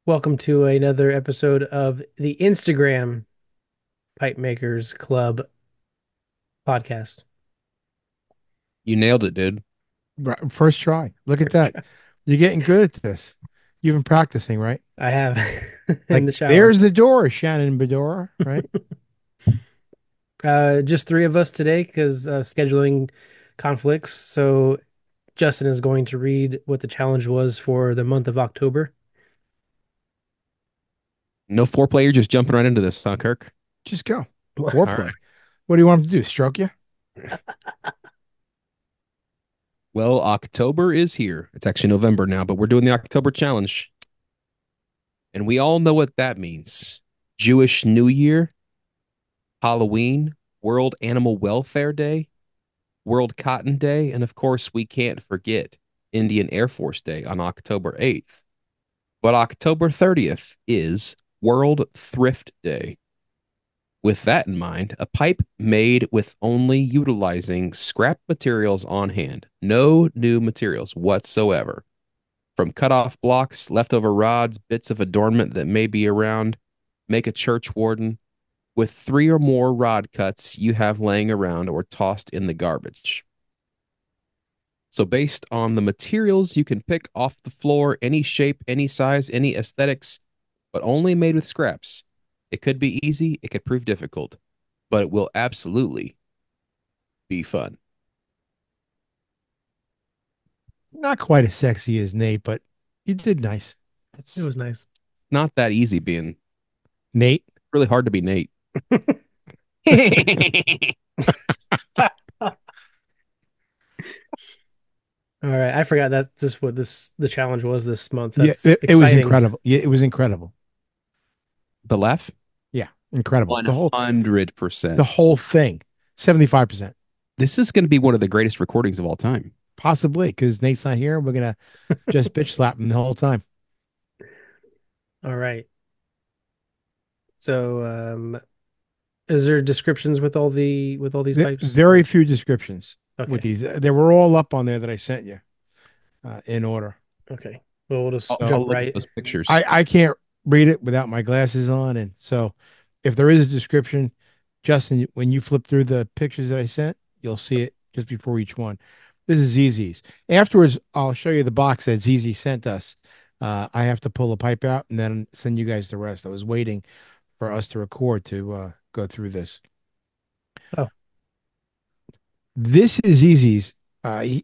Welcome to another episode of the Instagram Pipe Makers Club podcast. You nailed it, dude. Right. First try. Look at First that. try. You're getting good at this. You've been practicing, right? I have in Like, the shower. there's the door, Shannon Bedora, right? Just three of us today because of scheduling conflicts. So Justin is going to read what the challenge was for the month of October. No foreplay. You're just jumping right into this, huh, Kirk? Just go. All Foreplay. What do you want him to do? Stroke you? Well, October is here. It's actually November now, but we're doing the October challenge. And we all know what that means. Jewish New Year, Halloween, World Animal Welfare Day, World Cotton Day, and of course, we can't forget Indian Air Force Day on October 8th. But October 30th is World Thrift Day. With that in mind, a pipe made with only utilizing scrap materials on hand, no new materials whatsoever, from cut off blocks, leftover rods, bits of adornment that may be around, make a church warden, with three or more rod cuts you have laying around or tossed in the garbage. So, based on the materials you can pick off the floor, any shape, any size, any aesthetics, but only made with scraps. It could be easy, it could prove difficult, but it will absolutely be fun. Not quite as sexy as Nate, but you did nice. It It's was nice. not that easy being Nate. Really hard to be Nate. All right, I forgot that's just what this the challenge was this month. Yeah, That's it was exciting. incredible. Yeah, it was incredible. The laugh? Yeah, incredible. The 100%. whole thing. 75%. This is going to be one of the greatest recordings of all time. Possibly, because Nate's not here and we're gonna just bitch slap him the whole time. All right. So, is there descriptions with all these pipes? Very Or few descriptions with okay, these. They were all up on there that I sent you in order. okay. Well, we'll just I'll jump look at right. those pictures. I can't read it without my glasses on, and so if there is a description, Justin, when you flip through the pictures that I sent, you'll see it just before each one. This is ZZ's. Afterwards, I'll show you the box that ZZ sent us. I have to pull a pipe out and then send you guys the rest. I was waiting for us to record to go through this. Oh, This is ZZ's.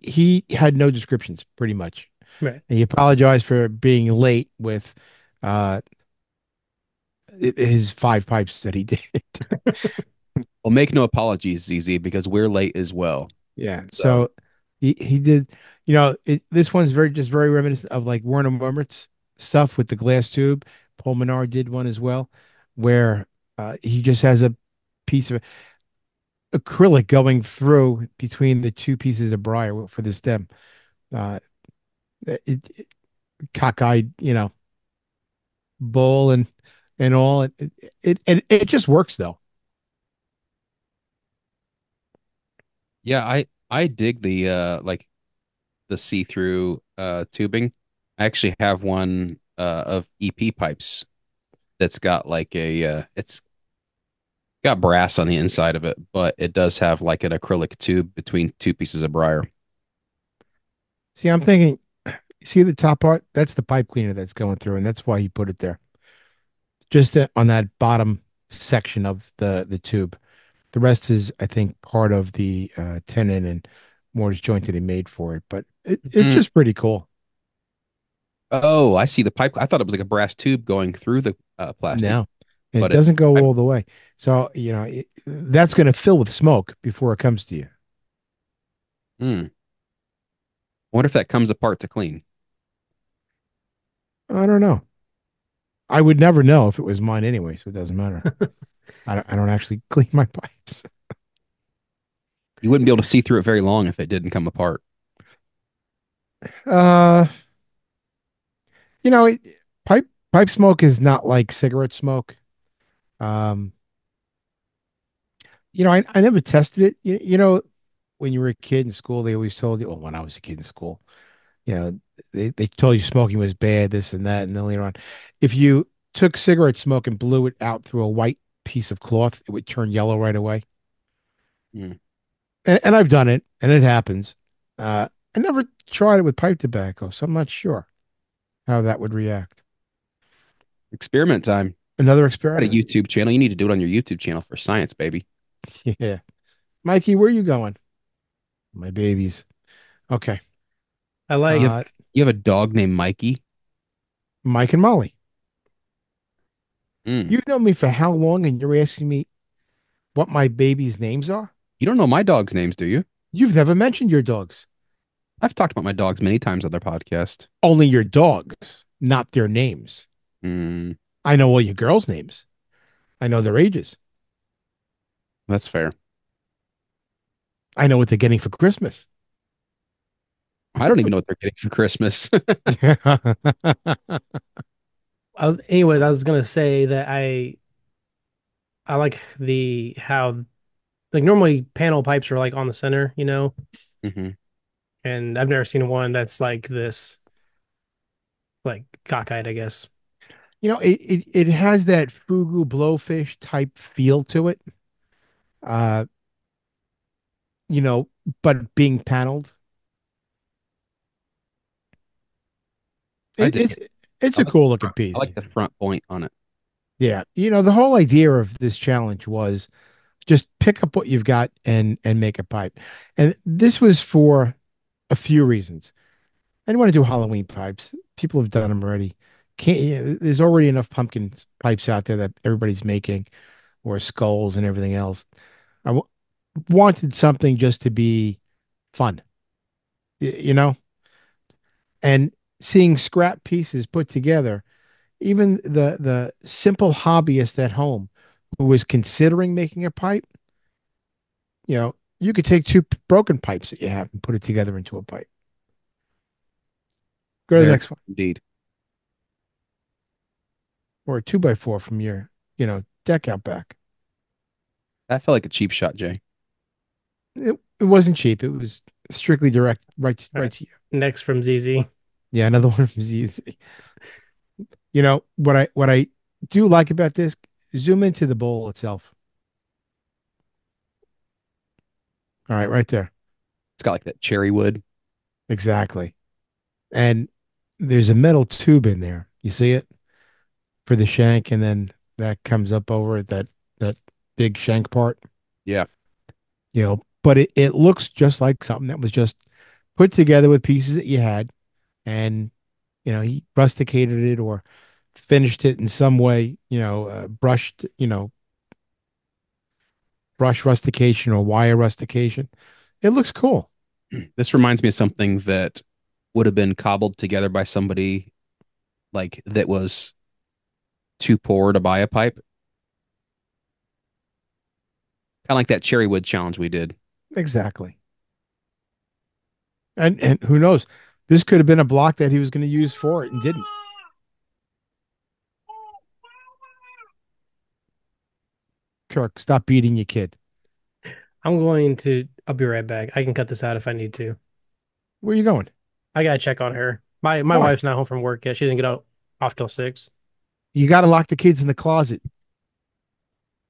He had no descriptions, pretty much. right. And he apologized for being late with uh, his five pipes that he did. Well, make no apologies, ZZ, because we're late as well. Yeah. So, So he did, this one's very reminiscent of like Werner Mommert's stuff with the glass tube. Paul Menard did one as well, where he just has a piece of acrylic going through between the two pieces of briar for the stem. Uh, it cockeyed, bull and all. It just works though. yeah, I dig the like the see-through tubing. I actually have one of EP pipes that's got like a it's got brass on the inside of it, but it does have like an acrylic tube between two pieces of briar. See, I'm thinking, see the top part? That's the pipe cleaner that's going through, and that's why he put it there. Just on that bottom section of the tube. The rest is, I think, part of the tenon and mortise joint that he made for it. But it's Mm. just pretty cool. Oh, I see the pipe. I thought it was like a brass tube going through the plastic, Now, it but it's doesn't go I all the way. So, that's going to fill with smoke before it comes to you. mm, wonder if that comes apart to clean. I don't know. I would never know if it was mine anyway, so it doesn't matter. I don't actually clean my pipes. You wouldn't be able to see through it very long if it didn't come apart. Uh, you know, it, pipe smoke is not like cigarette smoke. Um, I never tested it. When you were a kid in school, they always told you, well, when I was a kid in school, you know, they told you smoking was bad, this and that, and then later on, if you took cigarette smoke and blew it out through a white piece of cloth, it would turn yellow right away. Mm. And I've done it, and it happens. I never tried it with pipe tobacco, so I'm not sure how that would react. Experiment time. Another Got a experiment. YouTube channel. You need to do it on your YouTube channel for science, baby. Yeah. Mikey, where you going? My babies. Okay. I like You have Uh, you have a dog named Mikey. Mike and Molly. Mm. You've known me for how long, and you're asking me what my babies' names are? You don't know my dog's names, do you? You've never mentioned your dogs. I've talked about my dogs many times on their podcast. Only your dogs, not their names. Mm, I know all your girls' names. I know their ages. that's fair. I know what they're getting for Christmas. I don't even know what they're getting for Christmas. I was gonna say that I like the how like normally panel pipes are like on the center, hmm and I've never seen one that's like this, like cockeyed, I guess. It has that fugu blowfish type feel to it. Uh, you know, but being paneled. I It, dig it's it. it's I a like the cool looking front. I piece. like the front point on it. Yeah. The whole idea of this challenge was just pick up what you've got and make a pipe. And this was for a few reasons. I didn't want to do Halloween pipes. People have done them already. Can't There's already enough pumpkin pipes out there that everybody's making, or skulls and everything else. I wanted something just to be fun, and seeing scrap pieces put together. Even the simple hobbyist at home who was considering making a pipe, you could take two broken pipes that you have and put it together into a pipe. Go to the Very next one, indeed. or a two by four from your, deck out back. That felt like a cheap shot, Jay. It wasn't cheap. It was strictly direct, right, All right right. to you. Next from ZZ. Yeah, another one was easy. What I do like about this, zoom into the bowl itself. All right, right there. It's got like that cherry wood. Exactly. And there's a metal tube in there. You see it for the shank, and then that comes up over it, that big shank part, Yeah. but it looks just like something that was just put together with pieces that you had, and he rusticated it or finished it in some way, brush rustication or wire rustication. It looks cool. This reminds me of something that would have been cobbled together by somebody like that was too poor to buy a pipe. Kind of like that cherry wood challenge we did. Exactly. And who knows? This could have been a block that he was going to use for it and didn't. Kirk, stop beating your kid. I'll be right back. I can cut this out if I need to. Where are you going? I gotta check on her. My Why? wife's not home from work yet. She didn't get out off till 6. You got to lock the kids in the closet.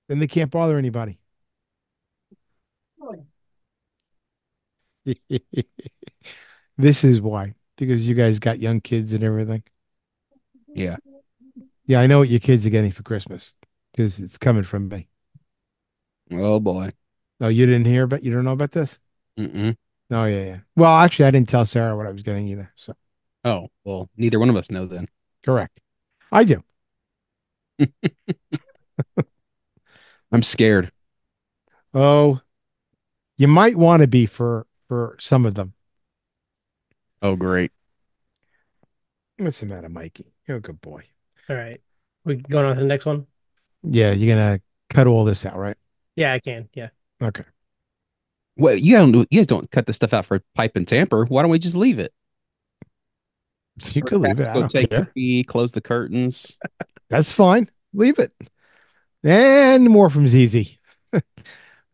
Then they can't bother anybody. This is why, because you guys got young kids and everything. Yeah. Yeah, I know what your kids are getting for Christmas because it's coming from me. Oh boy. Oh, you don't know about this? Mm-mm. Oh, yeah, yeah. Well, actually, I didn't tell Sarah what I was getting either. So, Oh, well, neither one of us know then. correct. I do. I'm scared. Oh, you might want to be for some of them. Oh, great. What's the matter, Mikey? You're a good boy. All right. We going on to the next one? Yeah, you're gonna cut all this out, right? Yeah, I can. Yeah. Okay. Well, you guys don't cut the stuff out for pipe and tamper. Why don't we just leave it? You First could leave has it. to I go don't take the care. pee, close the curtains. That's fine. Leave it. And more from ZZ. All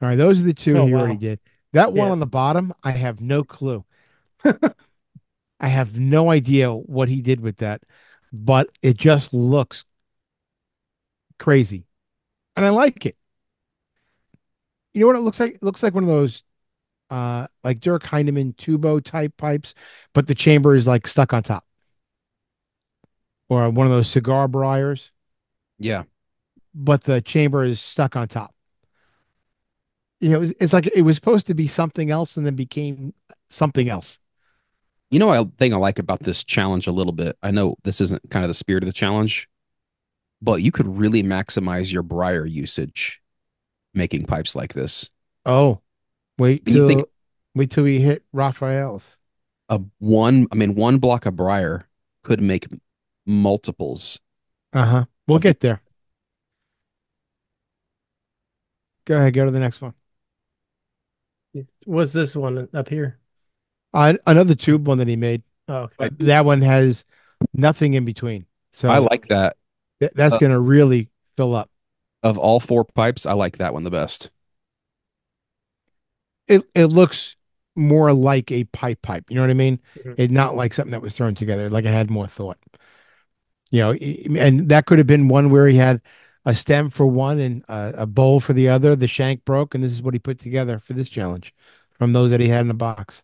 right, those are the two Oh he already wow. did. That one Yeah. on the bottom, I have no clue. I have no idea what he did with that, but it just looks crazy. And I like it. You know what it looks like? It looks like one of those like Dirk Heinemann tubo type pipes, but the chamber is like stuck on top. Or one of those cigar briars, Yeah. but the chamber is stuck on top. It's like it was supposed to be something else and then became something else. You know, a thing I like about this challenge a little bit. I know this isn't kind of the spirit of the challenge, but you could really maximize your briar usage making pipes like this. Oh, wait When you think till wait till we hit Raphael's. one block of briar could make multiples Uh-huh. We'll of the. get there. Go ahead, go to the next one. What's this one up here? Another tube one that he made, Oh, okay. but that one has nothing in between. I So like that. that's Uh, going to really fill up. of all four pipes, I like that one the best. It looks more like a pipe. You know what I mean? Mhm. It not like something that was thrown together, like it had more thought. And that could have been one where he had a stem for one and a bowl for the other. The shank broke, and this is what he put together for this challenge from those that he had in the box.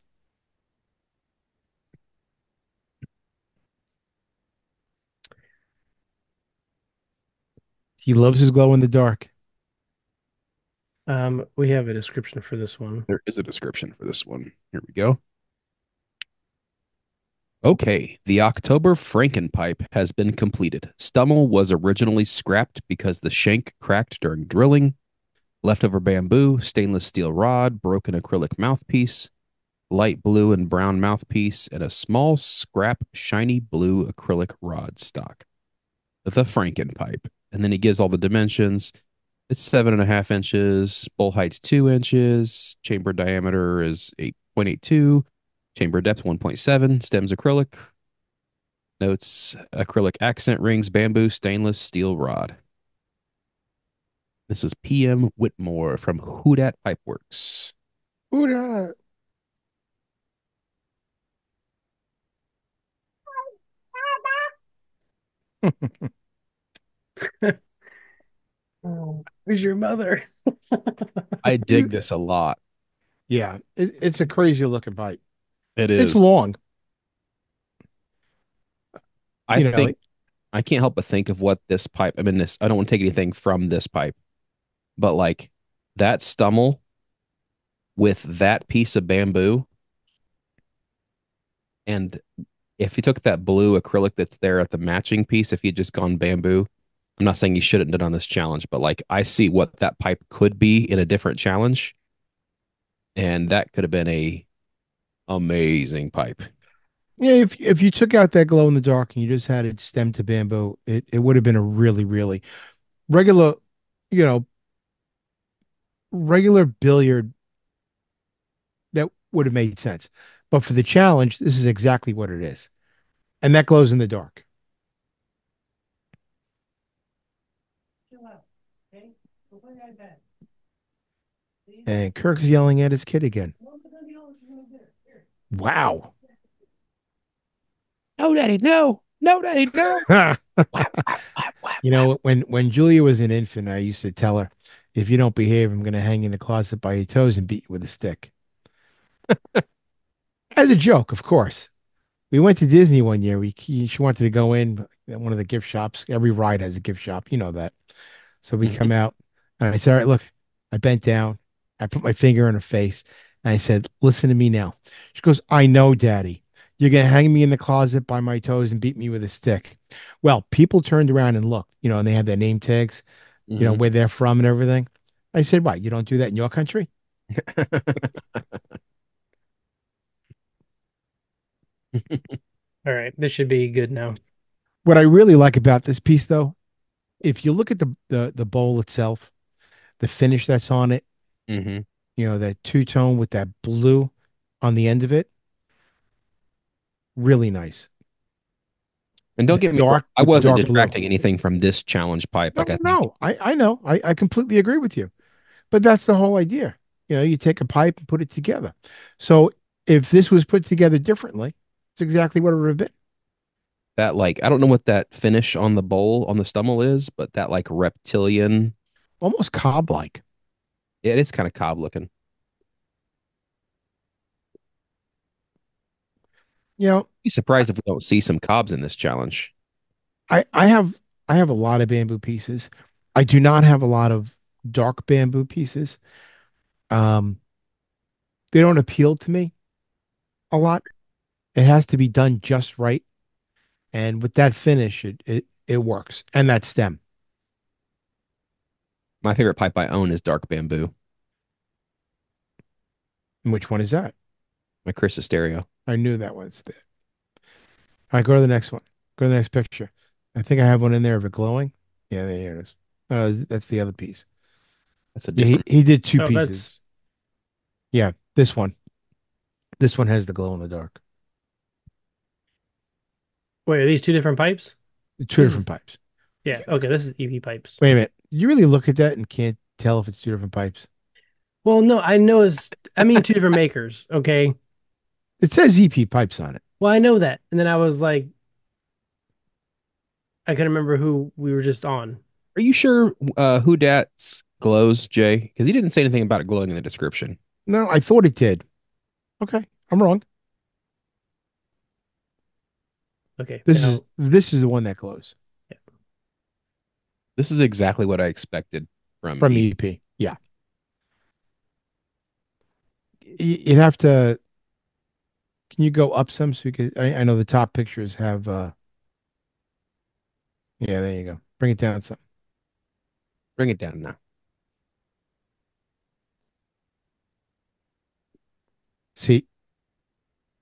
He loves his glow in the dark. We have a description for this one. There is a description for this one. Here we go. Okay, the October Frankenpipe has been completed. Stummel was originally scrapped because the shank cracked during drilling. Leftover bamboo, stainless steel rod, broken acrylic mouthpiece, light blue and brown mouthpiece, and a small scrap shiny blue acrylic rod stock. The Frankenpipe. And then he gives all the dimensions. It's 7.5 inches, bowl height's 2 inches, chamber diameter is 8.82, chamber depth 1.7, stems acrylic, notes acrylic accent rings, bamboo, stainless steel rod. This is PM Whitmore from Houdat Pipeworks. Who da- Oh, where's your mother? I dig this a lot. Yeah, it's a crazy looking pipe. It It's is. long, I you know. think I can't help but think of what this pipe, I mean, this, I don't want to take anything from this pipe, but like that stummel with that piece of bamboo, and if you took that blue acrylic that's there at the matching piece, if you'd just gone bamboo, I'm not saying you shouldn't have done this challenge, but like I see what that pipe could be in a different challenge, and that could have been a amazing pipe. Yeah, if you took out that glow in the dark and you just had it stemmed to bamboo, it would have been a really regular, you know, regular billiard that would have made sense. But for the challenge, this is exactly what it is. And that glows in the dark. And Kirk's yelling at his kid again. Wow. No, daddy, no. No, daddy, no. Whap, whap, whap, whap, whap. When Julia was an infant, I used to tell her, if you don't behave, I'm going to hang you in the closet by your toes and beat you with a stick. As a joke, of course. We went to Disney one year. She wanted to go in one of the gift shops. Every ride has a gift shop. You know that. So we come Mhm. out and I said, all right, look, I bent down. I put my finger in her face and I said, listen to me now. She goes, I know, Daddy. You're going to hang me in the closet by my toes and beat me with a stick. Well, people turned around and looked, and they have their name tags, Mhm. where they're from and everything. I said, why? You don't do that in your country? All right, this should be good now. What I really like about this piece, though, if you look at the bowl itself, the finish that's on it, Mhm. that two-tone with that blue on the end of it, really nice. And don't The get me wrong, dark I with the wasn't dark blue. detracting anything from this challenge pipe. No, Like I think, no, I know. I completely agree with you. But that's the whole idea. You take a pipe and put it together. So if this was put together differently, It's exactly what it would have been. That like I don't know what that finish on the bowl on the stummel is, but that like reptilian, Almost cob-like. it is kind of cob looking. You know, Be surprised if we don't see some cobs in this challenge. I have a lot of bamboo pieces. I do not have a lot of dark bamboo pieces. Um, they don't appeal to me a lot. It has to be done just right. And with that finish, it works. And that stem. My favorite pipe I own is dark bamboo. And which one is that? My Chris stereo. I knew that was there. All right, go to the next one. Go to the next picture. I think I have one in there of it glowing. Yeah, there it is. That's the other piece. That's a Yeah, he, different. he did two Oh, that's pieces. Yeah, this one. This one has the glow in the dark. wait, are these two different pipes? Two This different is pipes. yeah, okay, this is EP pipes. Wait a minute. You really look at that and can't tell if it's two different pipes? Well, no, I know it's I mean two different makers, okay? It says EP pipes on it. Well, I know that. And then I was like, I couldn't remember who we were just on. Are you sure who dat's glows, Jay? Because he didn't say anything about it glowing in the description. No, I thought it did. Okay, I'm wrong. Okay, This is now this is the one that glows yeah. This is exactly what I expected from from E. EP. Yeah, you'd have to. Can you go up some so we could? I know the top pictures have. Yeah, there you go. Bring it down some. Bring it down now. See,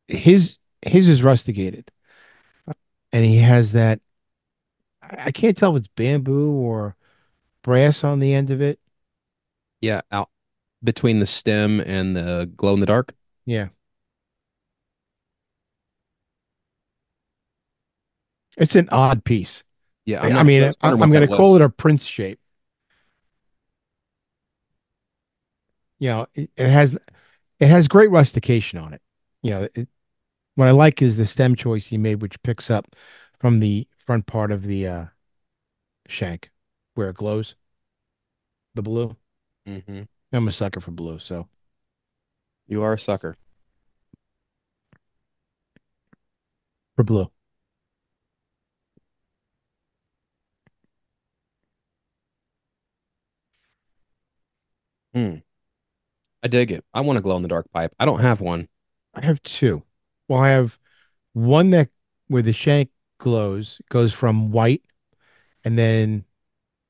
his is rusticated, and he has that. I can't tell if it's bamboo or brass on the end of it. Yeah, out between the stem and the glow in the dark. Yeah, it's an odd piece. Yeah, I I mean, was wondering I'm what going that to call was. it a Prince shape. You know, it has great rustication on it. You know, what I like is the stem choice he made, which picks up from the front part of the shank where it glows, the blue. Hmm. I'm a sucker for blue, so You are a sucker. for blue. Hmm. I dig it. I want a glow in the dark pipe. I don't have one. I have two. Well, I have one that where the shank glows goes from white, and then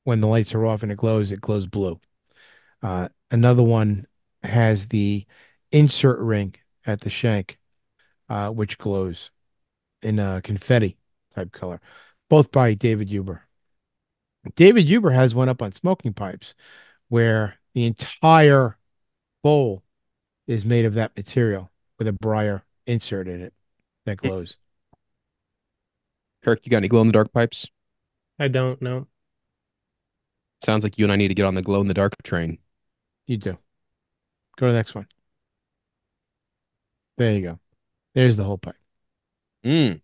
when the lights are off and it glows blue. Another one has the insert ring at the shank, which glows in a confetti type color, both by David Huber. David Huber has one up on smoking pipes where the entire bowl is made of that material with a briar insert in it that glows. Kirk, you got any glow in the dark pipes? I don't know. Sounds like you and I need to get on the glow in the dark train. You do. Go to the next one. There you go. There's the whole pipe. Mm.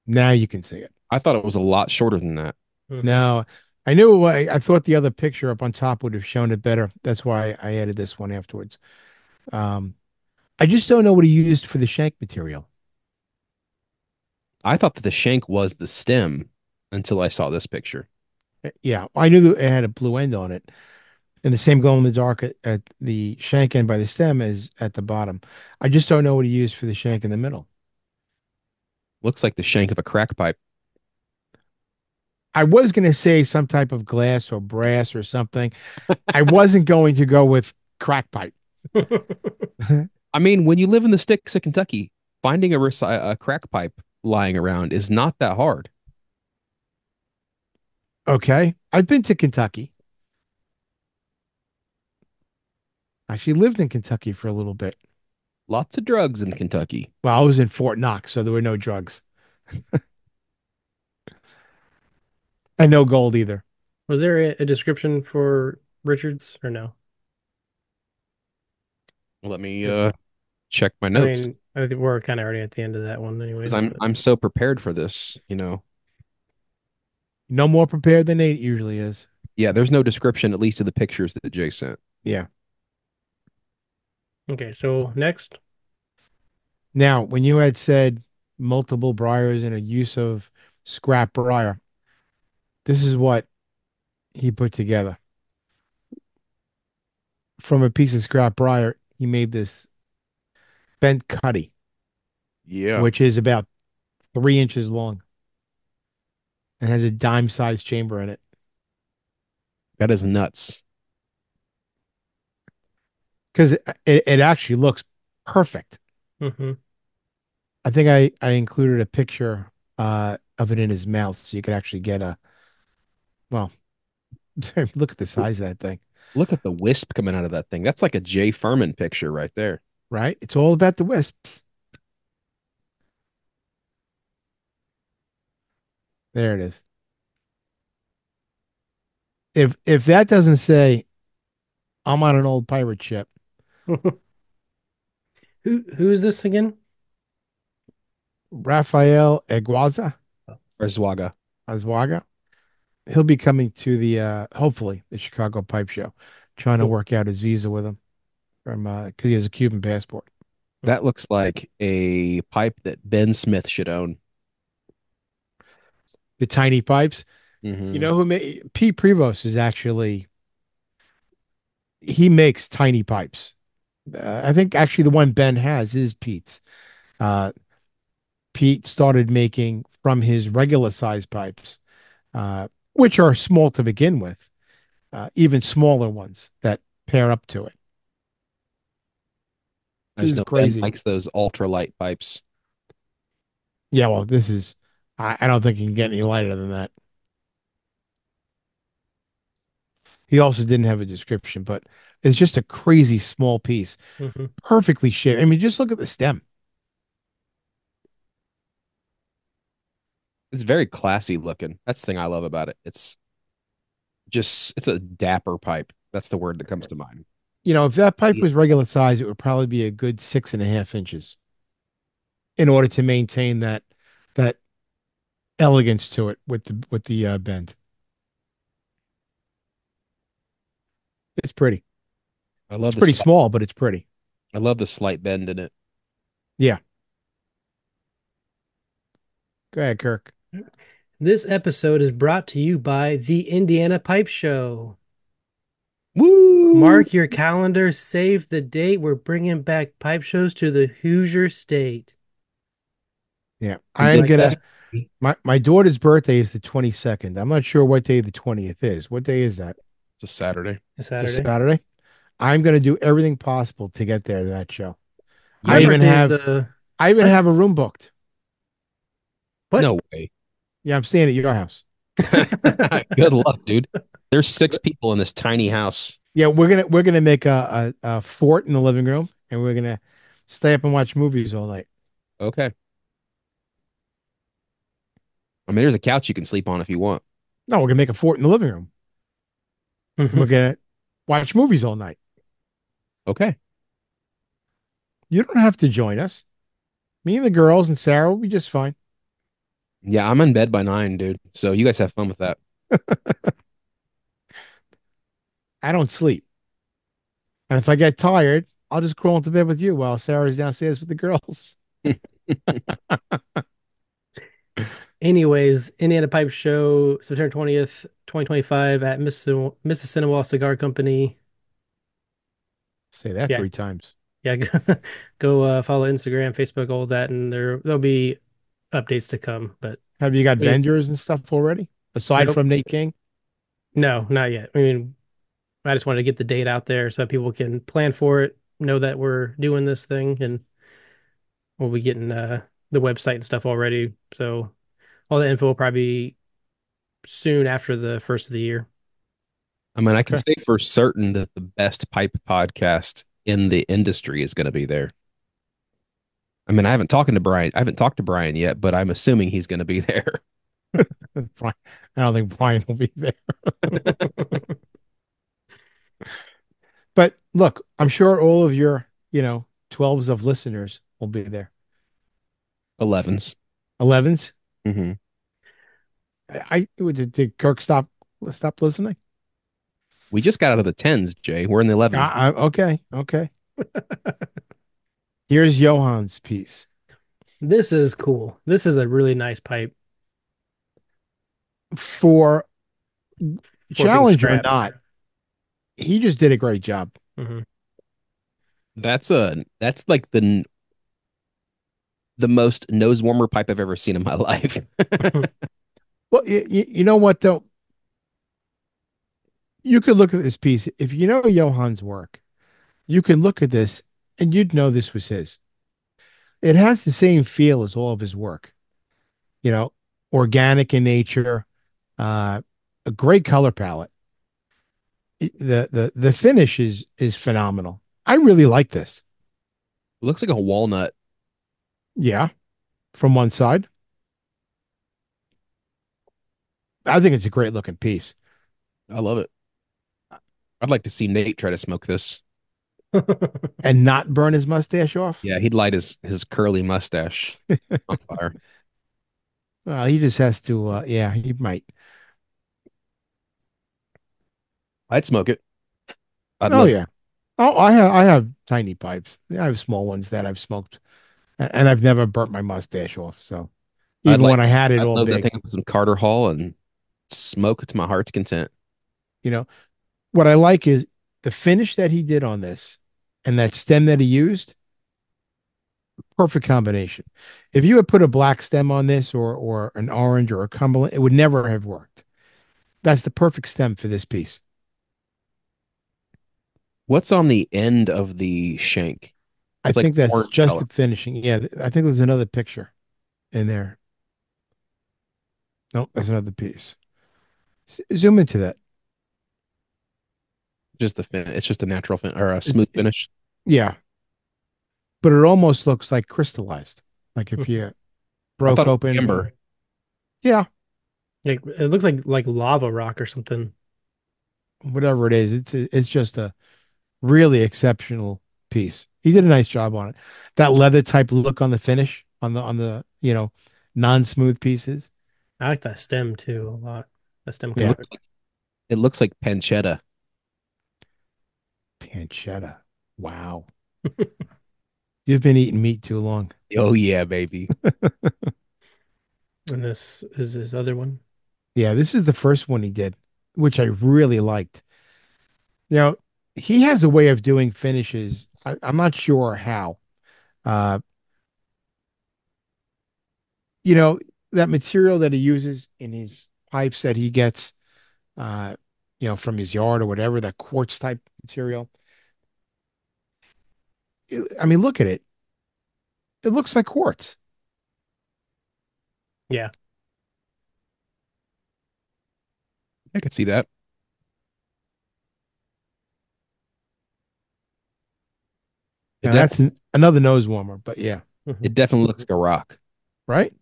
Now you can see it. I thought it was a lot shorter than that. Hmm. Now, I knew I thought the other picture up on top would have shown it better. That's why I added this one afterwards. Um, I just don't know what he used for the shank material. I thought that the shank was the stem until I saw this picture. Yeah, I knew that it had a blue end on it, and the same glow in the dark at the shank end by the stem as at the bottom. I just don't know what he used for the shank in the middle. Looks like the shank of a crack pipe. I was going to say some type of glass or brass or something. I wasn't going to go with crack pipe. I mean, when you live in the sticks of Kentucky, finding a crack pipe lying around is not that hard. Okay, I've been to Kentucky. Actually lived in Kentucky for a little bit. Lots of drugs in Kentucky. Well, I was in Fort Knox, so there were no drugs and no gold either. Was there a description for Richards or no? Let me Just check my I notes. mean, I think we're kind of already at the end of that one, because anyways. I'm so prepared for this. No more prepared than Nate usually is. Yeah, there's no description, at least of the pictures that Jay sent. Yeah. Okay, so next. Now, when you had said multiple briars and a use of scrap briar, this is what he put together. From a piece of scrap briar, he made this bent cutty, Yeah, which is about 3 inches long and has a dime-sized chamber in it. that is nuts. Because it actually looks perfect. Hmm. I think I included a picture of it in his mouth so you could actually get a, well, look at the size of that thing, Look at the wisp coming out of that thing. That's like a Jay Furman picture right there. right? It's all about the wisps. There it is. If that doesn't say I'm on an old pirate ship, Who is this again? Rafael Eguaza, Or Zwaga. Azwaga, he'll be coming to the hopefully the Chicago Pipe Show, trying to Cool. work out his visa with him from because he has a Cuban passport. That looks like a pipe that Ben Smith should own. The tiny pipes. You Hmm. know who made Pete Prevost is actually he makes tiny pipes. I think actually the one Ben has is Pete's. Uh, Pete started making from his regular size pipes, which are small to begin with, even smaller ones that pair up to it. I This just is know Ben crazy. likes those ultralight pipes. Yeah, well, this is, I don't think it can get any lighter than that. He also didn't have a description, but it's just a crazy small piece, Hmm. perfectly shaped. I mean, just look at the stem. It's very classy looking. That's the thing I love about it. It's a dapper pipe. That's the word that comes to mind. You know, if that pipe Yeah. was regular size, it would probably be a good 6.5 inches in order to maintain that elegance to it with the bend. It's pretty. I love It's the pretty slight, small, but it's pretty. I love the slight bend in it. Yeah. Go ahead, Kirk. This episode is brought to you by the Indiana Pipe Show. Woo! Mark your calendar, save the date. We're bringing back pipe shows to the Hoosier State. Yeah. We I'm did Like gonna that. this. my daughter's birthday is the 22nd. I'm not sure what day the 20th is. What day is that? It's a Saturday. Just Saturday. Saturday? I'm gonna do everything possible to get there to that show. My I You even birthday is have the I even what? have a room booked. What? no way. Yeah, I'm staying at your house. Good luck, dude. There's six people in this tiny house. Yeah, we're gonna make a fort in the living room and we're gonna stay up and watch movies all night. Okay. I mean, there's a couch you can sleep on if you want. No, we're gonna make a fort in the living room and we're Mhm. gonna watch movies all night. Okay. You don't have to join us. Me and the girls and Sarah will be just fine. Yeah, I'm in bed by 9, dude. So you guys have fun with that. I don't sleep. And if I get tired, I'll just crawl into bed with you while Sarah's downstairs with the girls. Anyways, Indiana Pipe Show, September 20th, 2025 at Mississinawa Cigar Company. Say that Yeah, 3 times. yeah. Go follow Instagram, Facebook, all that, and there'll be updates to come. But Have you got any, vendors and stuff already? Aside nope, from Nate King? no, not yet. I mean, I just wanted to get the date out there so people can plan for it, know that we're doing this thing, and we'll be getting the website and stuff already. So all the info will probably be soon after the first of the year. I mean, I can Okay. say for certain that the best pipe podcast in the industry is going to be there. I mean, I haven't talked to Brian yet, but I'm assuming he's going to be there. Brian, I don't think Brian will be there. But look, I'm sure all of your, 12s of listeners will be there. 11s. 11s. Hmm. Did Kirk stop listening? We just got out of the 10s, Jay. We're in the 11s. Okay, okay. Here's Johan's piece. This is cool. This is a really nice pipe For for being challenge or scrap. not, he just did a great job. Hmm. That's like the most nose warmer pipe I've ever seen in my life. Well, you know what though? You could look at this piece. If you know Johan's work, you can look at this and you'd know this was his. It has the same feel as all of his work, you know, organic in nature, uh, a great color palette. The finish is phenomenal. I really like this. Looks like a walnut. Yeah, from one side, I think it's a great looking piece. I love it. I'd like to see Nate try to smoke this. And not burn his mustache off. Yeah, he'd light his curly mustache on fire. He just has to. Yeah, he might. I'd smoke it. I'd Oh love it. yeah. Oh, I have tiny pipes. I have small ones that I've smoked, and I've never burnt my mustache off. So I'd even like when I had it I'd all load that big, thing up with some Carter Hall and smoke it to my heart's content. you know, what I like is the finish that he did on this, and that stem that he used. Perfect combination. If you had put a black stem on this, or an orange or a Cumberland, it would never have worked. That's the perfect stem for this piece. What's on the end of the shank? I It's like think that's orange just color. the finishing. Yeah, I think there's another picture in there. Nope, that's another piece. Zoom into that. Just the fin. It's just a natural fin or a It, smooth it- finish. yeah, but it almost looks like crystallized. Like if you I broke thought it was open. amber. Yeah, Like it looks like lava rock or something. whatever it is, it's just a really exceptional piece. He did a nice job on it. That leather type look on the finish on the non-smooth pieces. I like that stem too a lot. That stem It Yeah, color. looks it looks like pancetta. pancetta. Wow, you've been eating meat too long. Oh yeah, baby. And this is his other one. Yeah, this is the first one he did, which I really liked. You know, he has a way of doing finishes. I'm not sure how. Uh, you know, that material that he uses in his pipes that he gets, uh, from his yard or whatever, that quartz type material. I mean, look at it. It looks like quartz. Yeah. I could see that. It Now that's definitely another nose warmer, but yeah, Hmm. it definitely looks like a rock. right.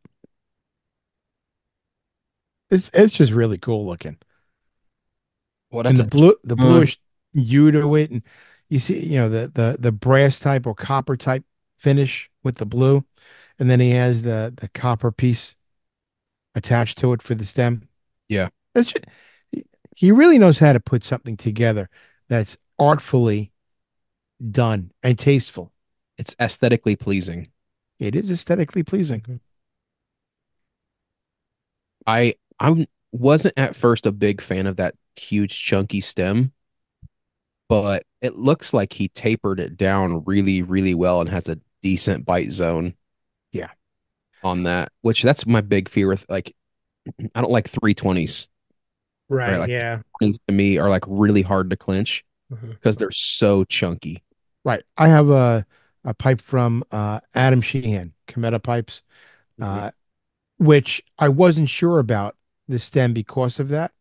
It's just really cool looking, Well, and that's a the ton. bluish hue to it, and you see, the brass type or copper type finish with the blue, and then he has the copper piece attached to it for the stem. Yeah, It's just, he really knows how to put something together that's artfully done and tasteful. it's aesthetically pleasing. It is aesthetically pleasing. Hmm. I wasn't at first a big fan of that huge chunky stem, but it looks like he tapered it down really, really well and has a decent bite zone Yeah. on that, which that's my big fear with like I don't like 320s, right? Right. Like Yeah. 320s to me are like really hard to clinch Hmm. because they're so chunky. Right. I have a pipe from Adam Sheehan, Cometa pipes, Mhm. uh, which I wasn't sure about the stem because of that.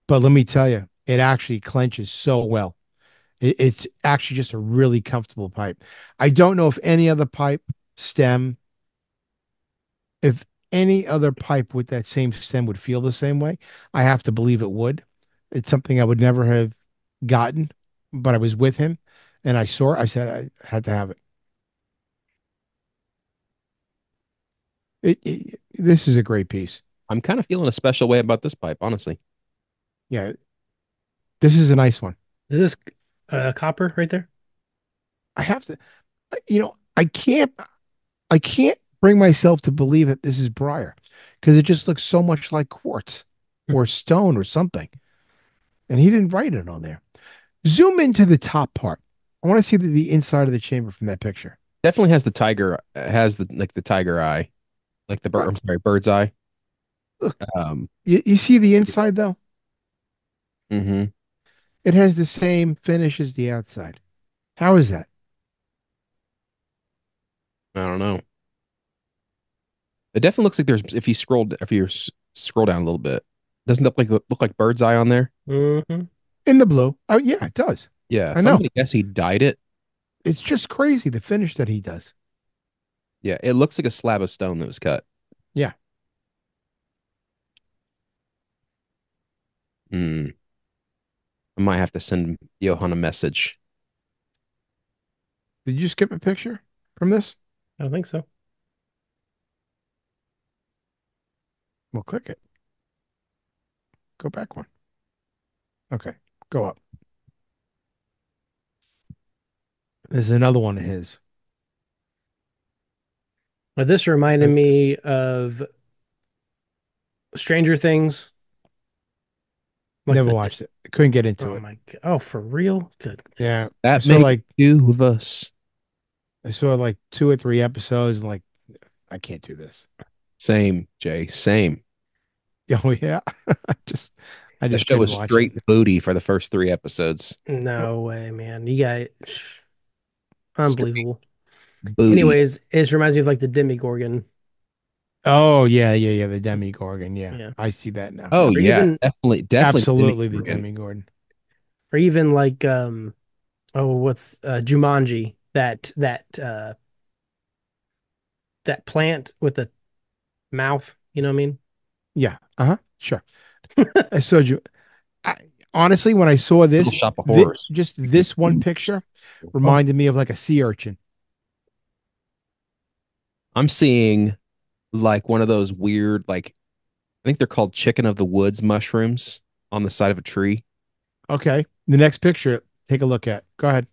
But let me tell you, it actually clenches so well. It's actually just a really comfortable pipe. I don't know stem, if any other pipe with that same stem would feel the same way. I have to believe it would. It's something I would never have gotten, but I was with him and I saw it. I said I had to have it. This is a great piece. I'm kind of feeling a special way about this pipe, honestly. Yeah, this is a nice one. Is this copper right there? I have to, I can't bring myself to believe that this is briar because it just looks so much like quartz or stone or something. And he didn't write it on there. Zoom into the top part. I want to see the inside of the chamber from that picture. Definitely has the tiger, has the like the tiger eye, like the bird. Well, I'm sorry, bird's eye. look, Um, you see the inside though? hmm It has the same finish as the outside. How is that? I don't know. It definitely looks like there's if you scroll down a little bit, doesn't that look like bird's eye on there? Hmm. In the blue. Oh, yeah, it does. Yeah, I so I'm know. gonna guess he dyed it. It's just crazy the finish that he does. Yeah, it looks like a slab of stone that was cut. Yeah. Hmm. I might have to send Johan a message. Did you skip a picture from this? I don't think so. We'll click it. Go back one. Okay. Go up. There's another one of his. But this reminded Uh, me of Stranger Things, like Never the watched it. Couldn't get into oh it. my God. Oh, for real? Good. Yeah. I That saw makes like two of us. I saw like two or three episodes and like I can't do this. Same, Jay. Same. Oh yeah. I just I That just show couldn't was watch it. straight booty for the first three episodes. Oh, No way, man. You got Straight unbelievable. booty. Anyways, it reminds me of like the Demigorgon. oh yeah, yeah, yeah. The Demigorgon. Yeah. Yeah. I see that now. Oh Or yeah, even definitely the Absolutely the Demogorgon. Demigorgon. or even like oh what's Jumanji, that plant with the mouth, you know what I mean? Yeah. Uh-huh. Sure. I saw you. I, honestly, when I saw Little this, Shop of Horrors. just this one picture Oh, reminded me of like a sea urchin. I'm seeing like one of those weird, like I think they're called chicken of the woods mushrooms on the side of a tree. Okay. The next picture, take a look at. Go ahead.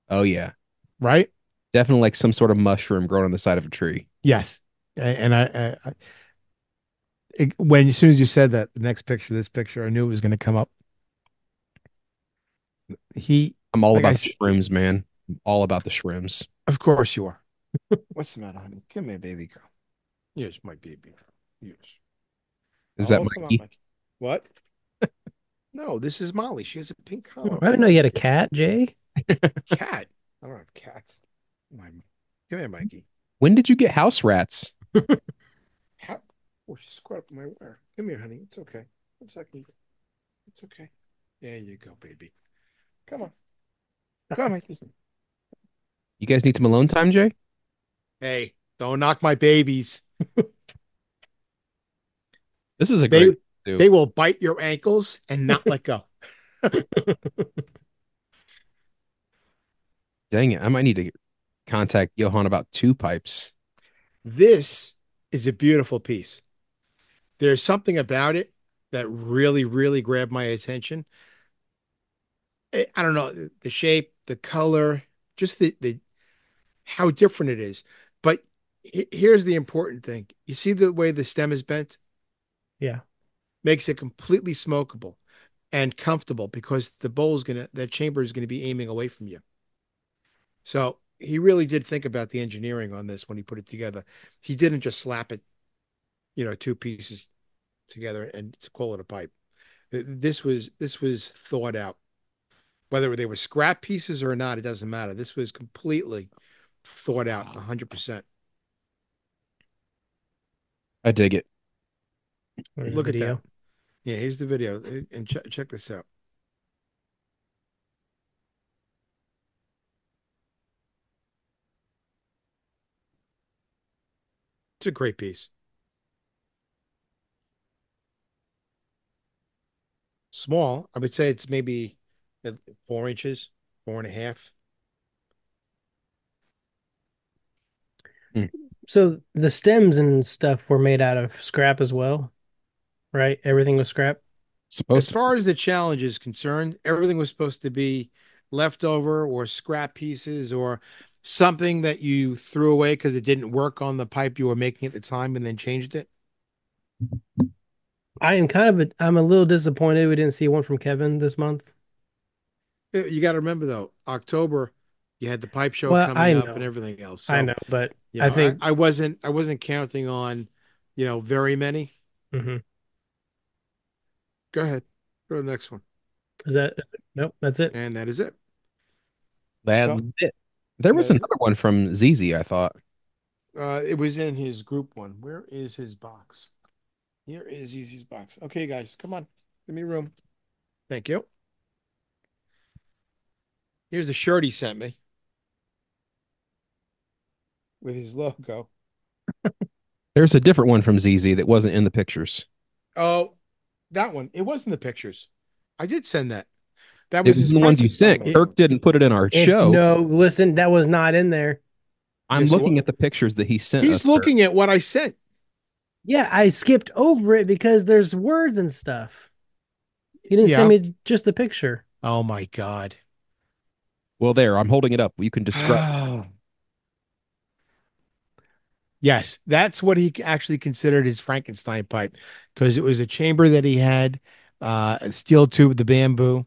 Oh yeah, Right? definitely like some sort of mushroom growing on the side of a tree. Yes. And when as soon as you said that, the next picture, this picture, I knew it was going to come up. He, I'm all like I about the said, shrooms, man. I'm all about the shrooms. of course you are. What's the matter, honey? Come here, baby girl. Yes, my baby girl. Yes. Is that Oh, come on, Mikey? Mikey. What? No, this is Molly. She has a pink I collar. didn't know you had a cat, Jay. Cat. I don't have cats. My, come here, Mikey. When did you get house rats? How? Oh, she squat up my wear. Come here, honey. It's okay. 1 second. It's okay. There you go, baby. Come on. Come on, Mikey. You guys need some alone time, Jay? Hey, don't knock my babies. This is a great They one, too. they will bite your ankles and not let go. Dang it. I might need to contact Johan about two pipes. This is a beautiful piece. There's something about it that really, really grabbed my attention. I don't know the shape, the color, just the how different it is. But here's the important thing. You see the way the stem is bent? Yeah. Makes it completely smokable and comfortable because that chamber is gonna be aiming away from you. So he really did think about the engineering on this when he put it together. He didn't just slap it, two pieces together and call it a pipe. This was thought out. Whether they were scrap pieces or not, it doesn't matter. This was completely thought out, 100%. I dig it. There's a Look at that. video. Yeah, here's the video, and check this out. It's a great piece. Small, I would say it's maybe 4 inches, 4.5. Hmm. So the stems and stuff were made out of scrap as well, right? Everything was scrap. As Supposed to. far as the challenge is concerned, everything was supposed to be leftover or scrap pieces or something that you threw away because it didn't work on the pipe you were making at the time and then changed it. I'm a little disappointed we didn't see one from Kevin this month. You got to remember though, October, you had the pipe show Well, coming up and everything else. I So, know, but you I know, think I wasn't counting on, very many. mhm. Go ahead. Go to the next one. Is that nope, that's it. And that is it. That's So it. There that was is it. another one from ZZ, I thought. It was in his group one. Where is his box? Here is Easy's box. Okay, guys, come on. Give me room. Thank you. Here's a shirt he sent me with his logo. There's a different one from ZZ that wasn't in the pictures. Oh, that one. It was in the pictures. I did send that. That It was was his in the ones you Frankenstein sent. one. Kirk didn't put it in our If show. no, listen, that was not in there. I'm Yes, he looking was. at the pictures that he sent us, He's Kirk. looking at what I sent. Yeah, I skipped over it because there's words and stuff. You didn't send Yeah. me just the picture. Oh my God. Well, there, I'm holding it up. You can describe. Yes, that's what he actually considered his Frankenstein pipe because it was a chamber that he had, a steel tube, the bamboo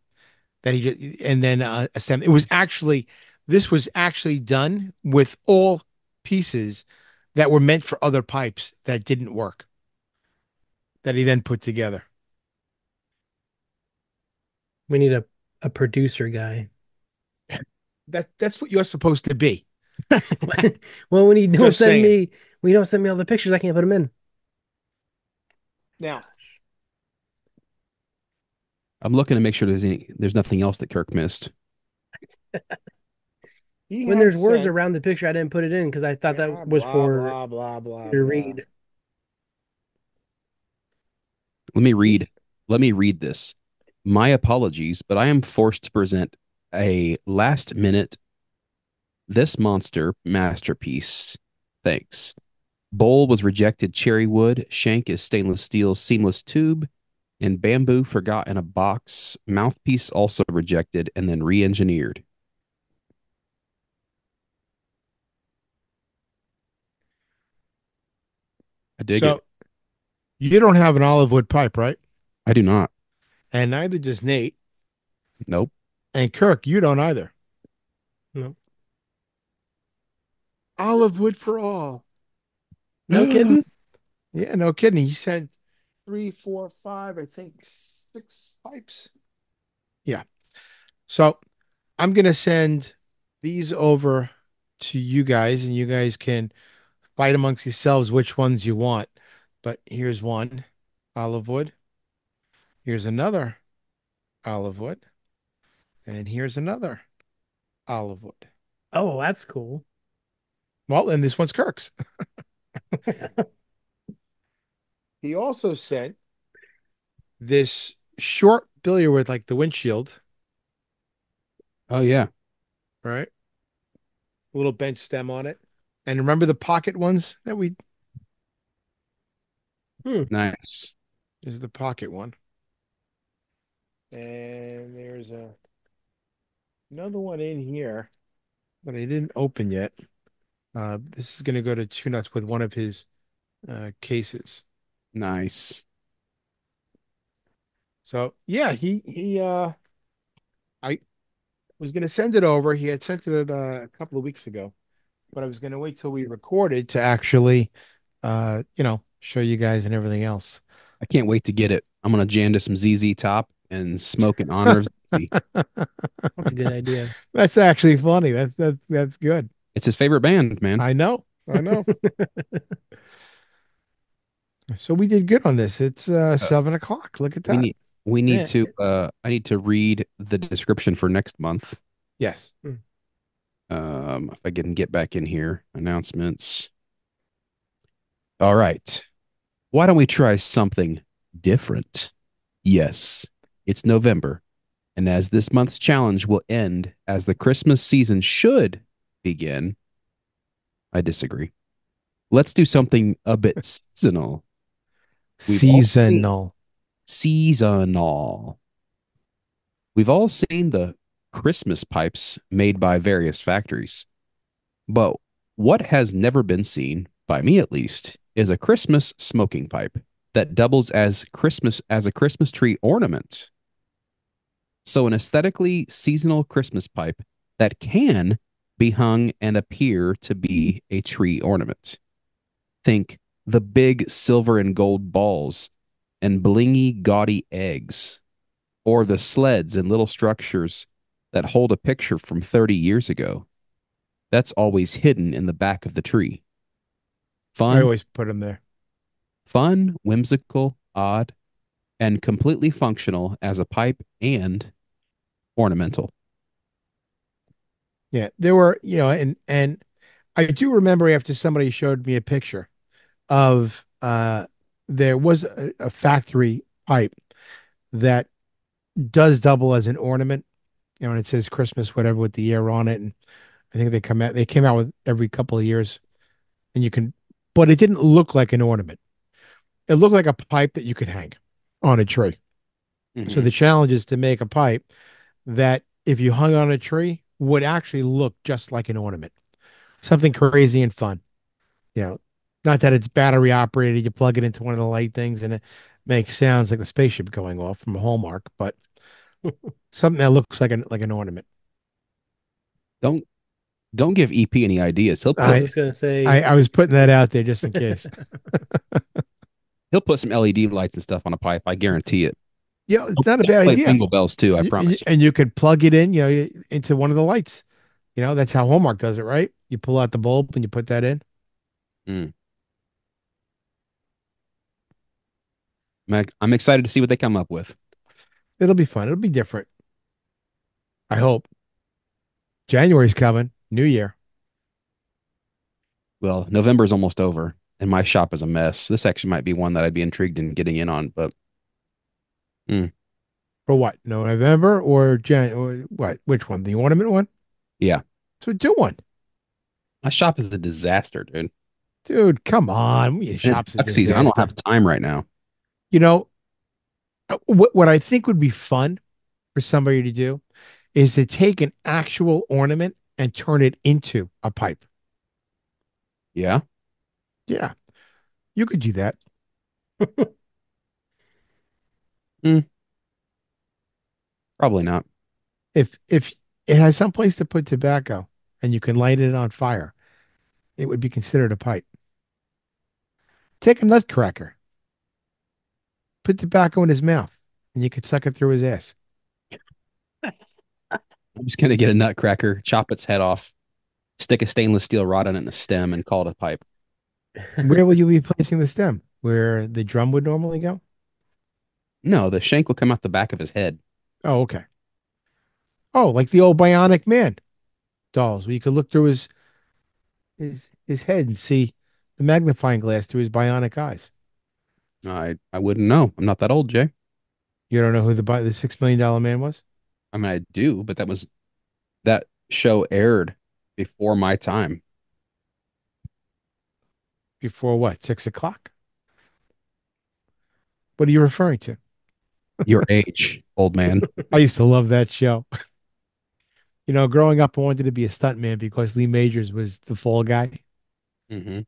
that he just, and then a stem. It was actually, this was actually done with all pieces that were meant for other pipes that didn't work that he then put together. We need a producer guy. That's what you're supposed to be. Well, Just saying. when you don't send me all the pictures, I can't put them in. Now, I'm looking to make sure there's nothing else that Kirk missed. he When had there's words sent around the picture, I didn't put it in because I thought that was blah for blah blah blah you to blah. read. Let me He read. Let me read this. My apologies, but I am forced to present a last minute this monster masterpiece. Thanks. Bowl was rejected cherry wood, shank is stainless steel seamless tube, and bamboo forgot in a box. Mouthpiece also rejected and then re-engineered. I dig it. so you don't have an olive wood pipe, right? I do not. And neither does Nate. Nope. And Kirk, you don't either. No, Olive wood for all. no kidding. Yeah, no kidding. He said three, four, five, I think six pipes. Yeah. So I'm gonna send these over to you guys, and you guys can fight amongst yourselves which ones you want. But here's one olive wood. Here's another olive wood. And then here's another olive wood. Oh, that's cool. Well, and this one's Kirk's. He also sent this short billiard with like the windshield, Oh yeah. right? A little bench stem on it. And remember the pocket ones that we Hmm. Nice. This is the pocket one. And there's another one in here, but I didn't open yet. This is gonna go to Two Nuts with one of his cases. Nice. So yeah, he I was gonna send it over. He had sent it a couple of weeks ago, but I was gonna wait till we recorded to actually show you guys and everything else. I can't wait to get it. I'm gonna jam to some ZZ Top and smoke in honor of ZZ. That's a good idea. That's actually funny. That's good. It's his favorite band, man. I know. I know. So we did good on this. It's Uh, 7 o'clock. Look at we that. need we need Yeah. to I need to read the description for next month. Yes. Hmm. If I can get back in here, announcements. All right. Why don't we try something different? Yes, it's November, and as this month's challenge will end as the Christmas season should begin, I disagree. let's do something a bit seasonal. We've all seen Seasonal. seasonal. We've all seen the Christmas pipes made by various factories. But what has never been seen, by me at least, is a Christmas smoking pipe that doubles as a Christmas tree ornament. So an aesthetically seasonal Christmas pipe that can be hung and appear to be a tree ornament. Think the big silver and gold balls and blingy gaudy eggs, or the sleds and little structures that hold a picture from 30 years ago. That's always hidden in the back of the tree. I Fun, always put them there. fun, whimsical, odd, and completely functional as a pipe and ornamental. Yeah, there were, and I do remember after somebody showed me a picture of there was a factory pipe that does double as an ornament, and it says Christmas whatever with the year on it, and I think they came out with every couple of years, and you can, but it didn't look like an ornament. It looked like a pipe that you could hang on a tree. So Mm-hmm. the challenge is to make a pipe that if you hung on a tree would actually look just like an ornament. Something crazy and fun. You know, not that it's battery operated, you plug it into one of the light things and it makes sounds like the spaceship going off from a Hallmark, but something that looks like an ornament. Don't don't give EP any ideas. I was just gonna say, I was putting that out there just in case. He'll put some LED lights and stuff on a pipe. I guarantee it. It's not a He'll bad play idea. jingle bells too. I promise you. And you could plug it in, into one of the lights. That's how Hallmark does it, right? You pull out the bulb and you put that in. Mm. I'm excited to see what they come up with. It'll be fun. It'll be different. I hope. January's coming. New Year. Well, November's almost over, and my shop is a mess. This actually might be one that I'd be intrigued in getting in on, but mm, For what? No, November or Jan or what? Which one? The ornament one? yeah, So do one. my shop is a disaster, dude. Dude, come on. Your And it's shop's a duck season. I don't disaster. have time right now. You know, what I think would be fun for somebody to do is to take an actual ornament and turn it into a pipe. Yeah, Yeah, you could do that. mm, probably not. If it has some place to put tobacco and you can light it on fire, it would be considered a pipe. Take a nutcracker, put tobacco in his mouth, and you could suck it through his ass. I'm just gonna get a nutcracker, chop its head off, stick a stainless steel rod in it and a stem, and call it a pipe. Where will you be placing the stem? Where the drum would normally go? No, the shank will come out the back of his head. Oh, okay. Oh, like the old Bionic Man dolls, where you could look through his head and see the magnifying glass through his bionic eyes. I wouldn't know. I'm not that old, Jay. You don't know who the $6 million man was? I mean, I do, but that show aired before my time. Before what? 6 o'clock? What are you referring to? Your age, old man. I used to love that show. Growing up, I wanted to be a stuntman because Lee Majors was the fall guy. Hmm.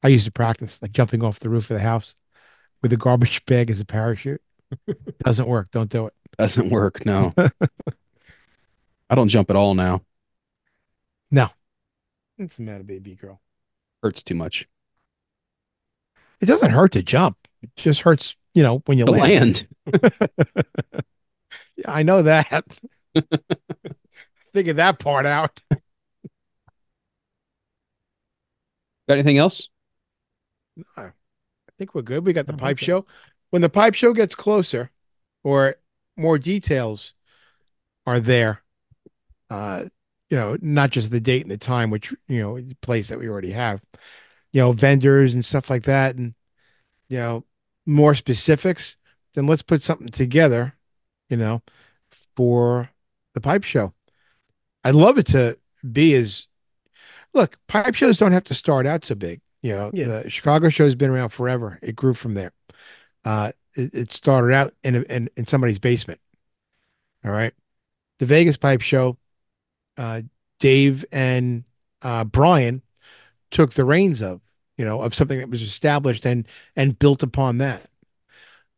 I used to practice, like jumping off the roof of the house with a garbage bag as a parachute. Doesn't work. Don't do Doesn't work. No, it. I don't jump at all now. No, it's the matter, baby girl. Hurts too much. It doesn't hurt to jump. It just hurts, when you To land. land. Yeah, I know that. Figure that part out. Got anything else? I think we're good. We got I the don't pipe think so. show. When the pipe show gets closer or more details are there, uh, not just the date and the time, which, the place that we already have, vendors and stuff like that, and, you know, more specifics, then let's put something together, you know, for the pipe show. I'd love it to be as look, pipe shows don't have to start out so big. Yeah. The Chicago show's been around forever. It grew from there. It started out in somebody's basement. All right. The Vegas Pipe Show, uh, Dave and Brian took the reins of something that was established and built upon that.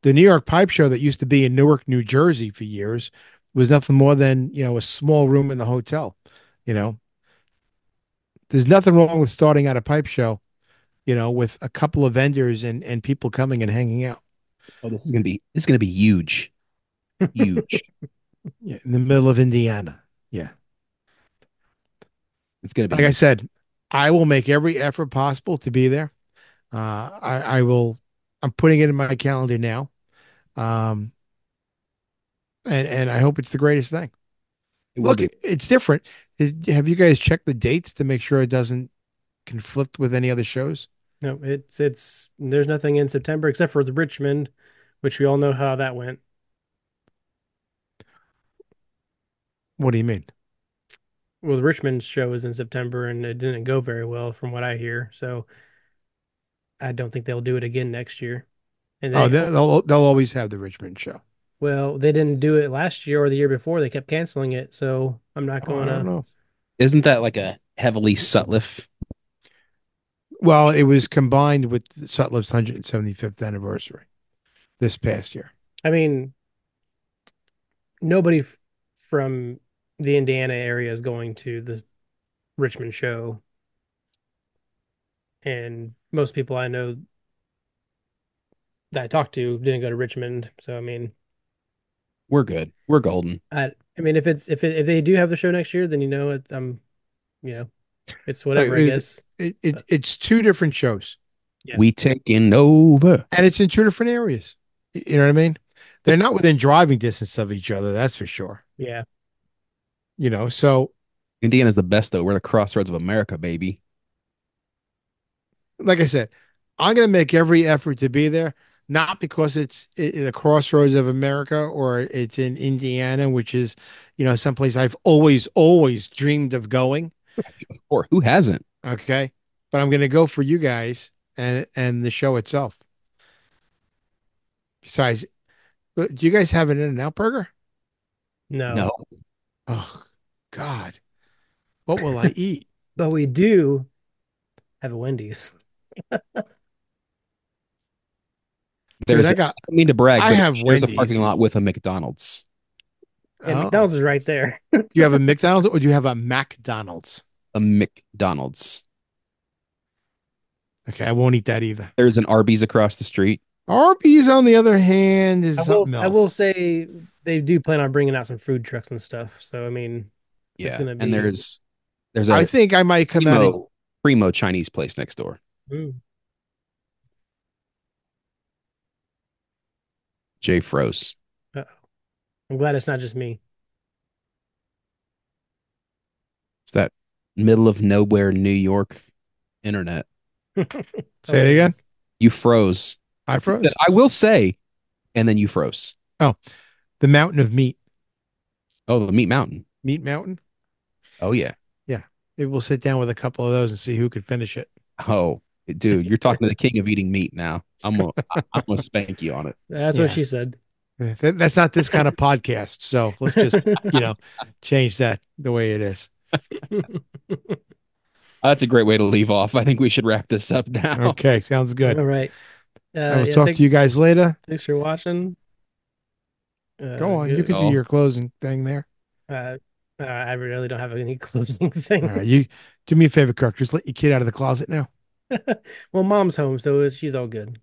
The New York Pipe Show that used to be in Newark, New Jersey for years was nothing more than, a small room in the hotel. You know, there's nothing wrong with starting out a pipe show, with a couple of vendors and people coming and hanging out. Oh, this is gonna be huge, huge. Yeah, in the middle of Indiana. Yeah. It's gonna Like I be. said, I will make every effort possible to be there. I will, I'm putting it in my calendar now. Um, and I hope it's the greatest thing. It will Look, be. it's different. Have you guys checked the dates to make sure it doesn't conflict with any other shows? No, it's there's nothing in September except for the Richmond, which we all know how that went. What do you mean? Well, the Richmond show is in September and it didn't go very well from what I hear. So I don't think they'll do it again next year. And Oh, they, they'll always have the Richmond show. well, they didn't do it last year or the year before. They kept canceling it. So I'm not Oh, I going don't to. know. Isn't that like a heavily Sutliff? Well, it was combined with Sutliff's 175th anniversary this past year. I mean, nobody from the Indiana area is going to the Richmond show. And most people I know that I talked to didn't go to Richmond. So, I mean, We're good. We're golden. I mean, if they do have the show next year, then you know, it's whatever, I It, guess. But it's two different shows, yeah, We taking over. and it's in two different areas. You know what I mean? They're not within driving distance of each other, that's for sure. yeah. So Indiana's the best though. We're the crossroads of America, baby. like I said, I'm going to make every effort to be there, not because it's the crossroads of America or it's in Indiana, which is, someplace I've always dreamed of going. Or who hasn't? Okay. But I'm going to go for you guys and the show itself. Besides, do you guys have an In-N-Out burger? No, No. Oh, God. What will I eat? but we do have a Wendy's Dude, There's, I don't mean to brag, I but it have shares a parking Wendy's. lot with a McDonald's. and Oh. McDonald's is right there. Do you have a McDonald's or do you have a McDonald's? A McDonald's. Okay, I won't eat that either. There's an Arby's across the street. Arby's, on the other hand, is something I will else. say they do plan on bringing out some food trucks and stuff. So I mean, it's Yeah. gonna And be there's I a think I might come out and primo Chinese place next door. mm, Jay froze. uh, I'm glad it's not just me. It's that middle of nowhere New York internet. say it again. Hilarious. You froze. I You said, froze. I will say, and then you froze. Oh, the mountain of meat. Oh, the Meat Mountain. Meat mountain? Oh yeah. Yeah. Maybe we'll sit down with a couple of those and see who could finish it. Oh, dude, you're talking to the king of eating meat now. I'm gonna spank you on it. That's what Yeah. she said. That's not this kind of podcast. So let's just, change that the way it is. That's a great way to leave off. I think we should wrap this up now. Okay. Sounds good. All right. I will Yeah. talk to you guys later. Thanks for watching. Go on. You Good. could do Oh, your closing thing there. Uh, I really don't have any closing All right. thing. You do me a favor, Kirk. Just let your kid out of the closet now. Well, mom's home, so she's all good.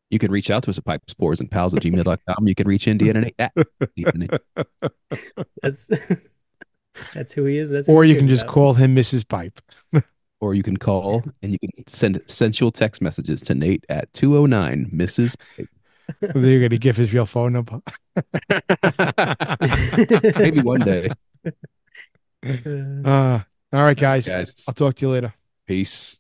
you can reach out to us at pipespores and pals at gmail.com. You can reach Indiana at Indiana. That's that's who he is. That's who Or he you cares can just about. call him Mrs. Pipe. Or you can call and you can send sensual text messages to Nate at 209 Mrs. They're going to give his real phone number. Maybe one day. Uh, All right, guys. Guys, I'll talk to you later. peace.